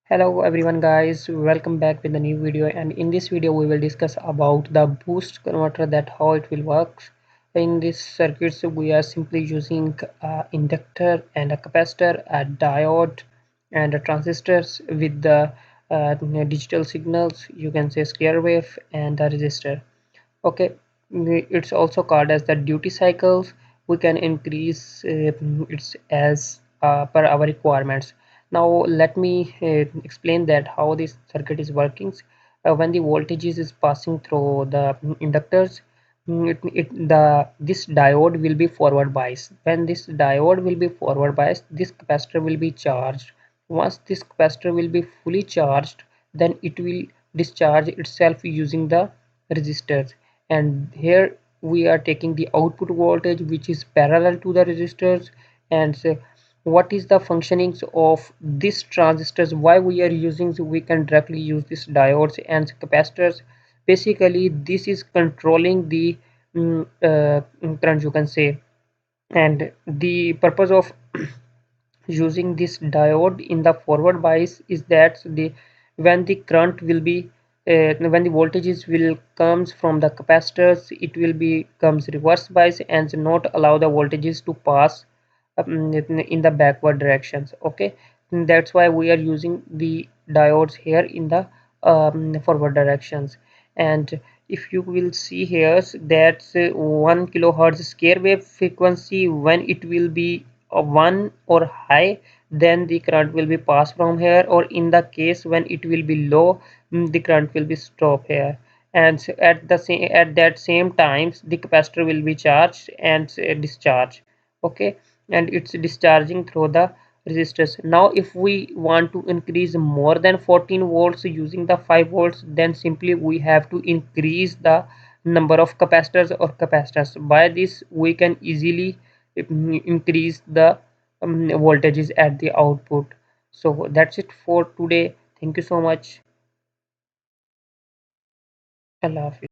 Hello everyone guys, welcome back with a new video, and in this video we will discuss about the boost converter, that how it will work. In this circuits we are simply using inductor and a capacitor, a diode and a transistors with the digital signals, you can say square wave, and a resistor. Okay, it's also called as the duty cycles. We can increase its as per our requirements. Now let me explain that how this circuit is working. When the voltages is passing through the inductors, this diode will be forward biased. When this diode will be forward biased, this capacitor will be charged. Once this capacitor will be fully charged, then it will discharge itself using the resistors. And here we are taking the output voltage which is parallel to the resistors. And so what is the functionings of this transistors, why we are using, so we can directly use this diodes and capacitors. Basically this is controlling the current, you can say. And the purpose of using this diode in the forward bias is that the when the current will be when the voltages will comes from the capacitors, it will be comes reverse bias and not allow the voltages to pass in the backward directions. Okay, and that's why we are using the diodes here in the forward directions. And if you will see here, that's 1 kilohertz square wave frequency. When it will be 1 or high, then the current will be passed from here, or in the case when it will be low, the current will be stopped here. And so at that same times the capacitor will be charged and discharged. Okay, and it's discharging through the resistors. Now if we want to increase more than 14 volts using the 5 volts, then simply we have to increase the number of capacitors or capacitors. By this we can easily increase the voltages at the output. So that's it for today. Thank you so much. Allah Hafiz.